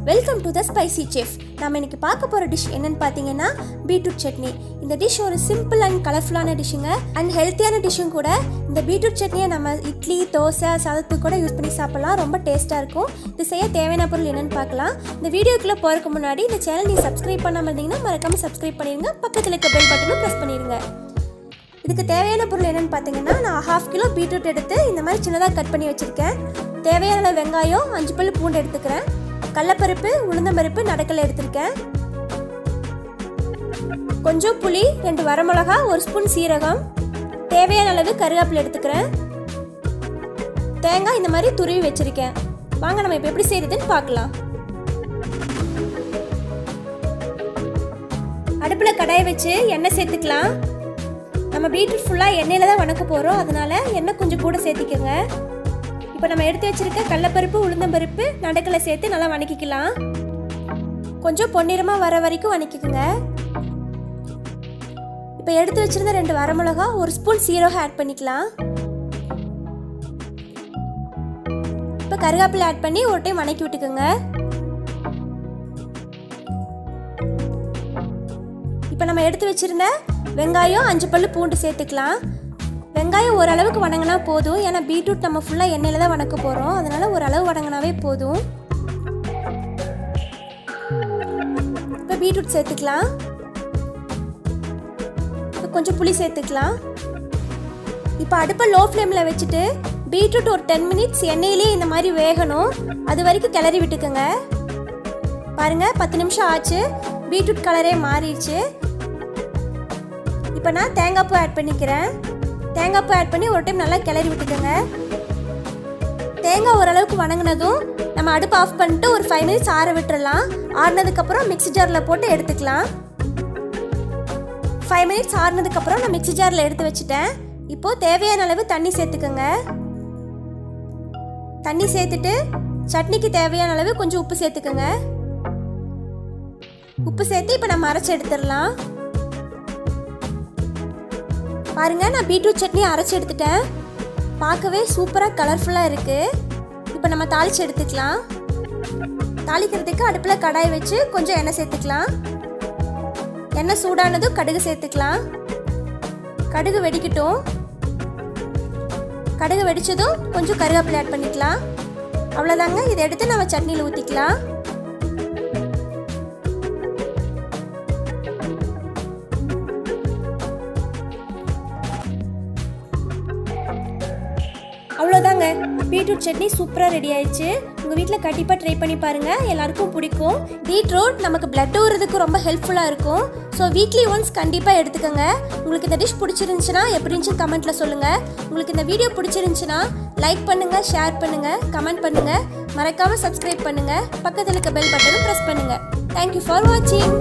Welcome to the spicy chef. நம்ம இன்னைக்கு பார்க்க போகிற டிஷ் என்னன்னு பார்த்தீங்கன்னா பீட்ரூட் சட்னி. இந்த டிஷ் ஒரு சிம்பிள் அண்ட் கலர்ஃபுல்லான டிஷ்ஷுங்க அண்ட் ஹெல்த்தியான டிஷ்ஷும் கூட. இந்த பீட்ரூட் சட்னியை நம்ம இட்லி, தோசை, சாதத்துக்கு கூட யூஸ் பண்ணி சாப்பிடலாம். ரொம்ப டேஸ்ட்டாக இருக்கும். இது செய்ய தேவையான பொருள் என்னென்னு பார்க்கலாம். இந்த வீடியோக்குள்ளே போகிறதுக்கு முன்னாடி இந்த சேனல் நீங்கள் சப்ஸ்கிரைப் பண்ணாமல் இருந்தீங்கன்னா மறக்காமல் சப்ஸ்கிரைப் பண்ணிடுங்க. பக்கத்தில் இருக்க பெல் பட்டனும் ப்ரெஸ் பண்ணிடுங்க. இதுக்கு தேவையான பொருள் என்னென்னு பார்த்தீங்கன்னா, நான் 1/2 கிலோ பீட்ரூட் எடுத்து இந்த மாதிரி சின்னதாக கட் பண்ணி வச்சுருக்கேன். தேவையான வெங்காயம், 5 பல் பூண்டு எடுத்துக்கிறேன். கடலைப்பருப்பு, உளுந்தம்பருப்பு, நடக்கலை எடுத்திருக்கேன். கொஞ்சம் புளி, 2 வரமிளகா, 1 ஸ்பூன் சீரகம், தேவையான அளவு கருவேப்பிலை எடுத்துக்கிறேன். தேங்காய் இந்த மாதிரி துருவி வச்சிருக்கேன். வாங்க நம்ம இப்போ எப்படி செய்யறதுன்னு பார்க்கலாம். அடுப்பில் கடாயை வச்சு எண்ணெய் சேர்த்துக்கலாம். நம்ம பீட்ரூட் ஃபுல்லாக எண்ணெயில் தான் வணக்க போகிறோம், அதனால எண்ணெய் கொஞ்சம் கூட சேர்த்திக்கோங்க. இப்போ நம்ம எடுத்து வச்சிருக்க கடலைப்பருப்பு, உளுந்தம்பருப்பு, நடக்கலை சேர்த்து நல்லா வணக்கிக்கலாம். கொஞ்சம் பொன்னிறமாக வர வரைக்கும் வணக்கிக்கோங்க. இப்போ எடுத்து வச்சிருந்த 2 வரமிளகா, 1 ஸ்பூன் சீரகம் ஆட் பண்ணிக்கலாம். இப்போ கருவேப்பிலை ஆட் பண்ணி ஒரு டைம் வணக்கி விட்டுக்கோங்க. இப்போ நம்ம எடுத்து வச்சிருந்த வெங்காயம், 5 பல் பூண்டு சேர்த்துக்கலாம். வெங்காயம் ஓரளவுக்கு வணங்கினா போதும், ஏன்னா பீட்ரூட் நம்ம ஃபுல்லாக எண்ணெயில் தான் வணக்க போகிறோம், அதனால் ஓரளவு வணங்கினாவே போதும். இப்போ பீட்ரூட் சேர்த்துக்கலாம். இப்போ கொஞ்சம் புளி சேர்த்துக்கலாம். இப்போ அடுப்பை லோ ஃப்ளேமில் வச்சுட்டு பீட்ரூட் ஒரு 10 மினிட்ஸ் எண்ணெயிலே இந்த மாதிரி வேகணும், அது வரைக்கும் கிளறி விட்டுக்குங்க. பாருங்கள், 10 நிமிஷம் ஆச்சு, பீட்ரூட் கலரே மாறிடுச்சு. இப்போ நான் தேங்காய் பூ ஆட் பண்ணிக்கிறேன். தேங்காய் பூ ஆட் பண்ணி ஒரு டைம் நல்லா கிளறி விட்டுக்கோங்க. தேங்காய் ஓரளவுக்கு வணங்கினதும் நம்ம அடுப்பு ஆஃப் பண்ணிட்டு ஒரு 5 மினிட்ஸ் ஆற விட்டுறலாம். ஆறினதுக்கப்புறம் மிக்ஸி ஜாரில் போட்டு எடுத்துக்கலாம். 5 மினிட்ஸ் ஆறினதுக்கப்புறம் நான் மிக்ஸி ஜாரில் எடுத்து வச்சுட்டேன். இப்போது தேவையான அளவு தண்ணி சேர்த்துக்கோங்க. தண்ணி சேர்த்துட்டு சட்னிக்கு தேவையான அளவு கொஞ்சம் உப்பு சேர்த்துக்கோங்க. உப்பு சேர்த்து இப்போ நம்ம அரைச்சி எடுத்துடலாம். பாருங்க, நான் பீட்ரூட் சட்னி அரைச்சி எடுத்துட்டேன். பார்க்கவே சூப்பராக கலர்ஃபுல்லாக இருக்குது. இப்போ நம்ம தாளித்து எடுத்துக்கலாம். தாளிக்கிறதுக்கு அடுப்பில் கடாய் வச்சு கொஞ்சம் எண்ணெய் சேர்த்துக்கலாம். எண்ணெய் சூடானதும் கடுகு சேர்த்துக்கலாம். கடுகு வெடிக்கட்டும். கடுகு வெடித்ததும் கொஞ்சம் கருவேப்பிலை ஆட் பண்ணிக்கலாம். அவ்வளோதாங்க, இதை எடுத்து நம்ம சட்னியில் ஊற்றிக்கலாம். அவ்வளோதாங்க, பீட்ரூட் சட்னி சூப்பராக ரெடி ஆயிடுச்சு. உங்கள் வீட்டில் கண்டிப்பாக ட்ரை பண்ணி பாருங்கள், எல்லாருக்கும் பிடிக்கும். பீட்ரூட் நமக்கு பிளட் ஊறுறதுக்கு ரொம்ப ஹெல்ப்ஃபுல்லாக இருக்கும். ஸோ வீக்லி ஒன்ஸ் கண்டிப்பாக எடுத்துக்கோங்க. உங்களுக்கு இந்த டிஷ் பிடிச்சிருந்துச்சுன்னா எப்படி இருந்துச்சுன்னு கமெண்ட்டில் சொல்லுங்கள். உங்களுக்கு இந்த வீடியோ பிடிச்சிருந்துச்சுன்னா லைக் பண்ணுங்கள், ஷேர் பண்ணுங்கள், கமெண்ட் பண்ணுங்கள், மறக்காமல் சப்ஸ்கிரைப் பண்ணுங்கள், பக்கத்தில் இருக்க பெல் பட்டனும் ப்ரெஸ் பண்ணுங்கள். தேங்க்யூ ஃபார் வாட்சிங்.